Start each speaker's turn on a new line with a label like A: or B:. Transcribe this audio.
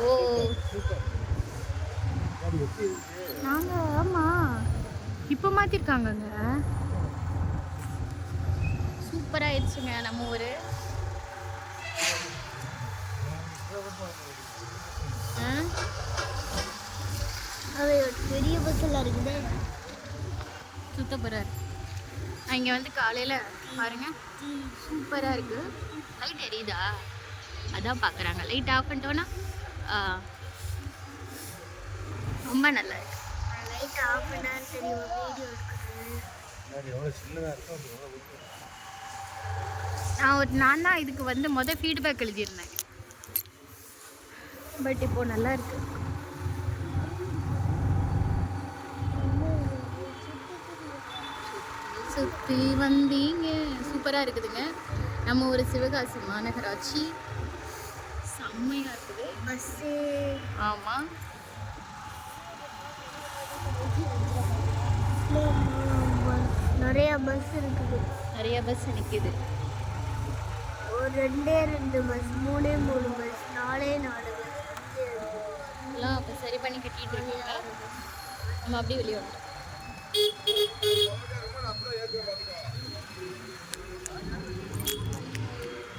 A: ஓ நாங்க ஆமா இப்போ மாத்திருக்காங்கங்க. சூப்பரா ஆயிடுச்சுங்க நம்ம ஊரு.
B: பெரிய பஸ் எல்லாம் இருக்குது.
A: சுத்த போறாரு. இங்க வந்து காலையில பாருங்க சூப்பரா இருக்கு. லைட் எரியுதா அதான் பாக்குறாங்க. லைட் ஆஃப் பண்ணிட்டோன்னா ரொம்ப நல்லா இருக்கு.
B: லைட் ஆஃப் பண்ணான்னு தெரியும். வீடியோ
A: நான் தான் இதுக்கு வந்து ஃபீட்பேக் எழுதியிருந்தேன். பட் இப்போ நல்லா இருக்கு. சுற்றி வந்தீங்க சூப்பரா இருக்குதுங்க. நம்ம ஒரு சிவகாசி மாநகராட்சி செம்மையா இருக்குது.
B: பஸ்ஸு
A: ஆமா
B: நிறைய பஸ் இருக்குது.
A: நிறைய பஸ் நிக்குது.
B: ஒரு 2 பஸ் 3 பஸ் 4 பஸ்
A: எல்லாம் அப்போ சரி பண்ணி கட்டிட்டு இருக்காங்க. நம்ம அப்படியே வெளியே வந்துட்டோம்.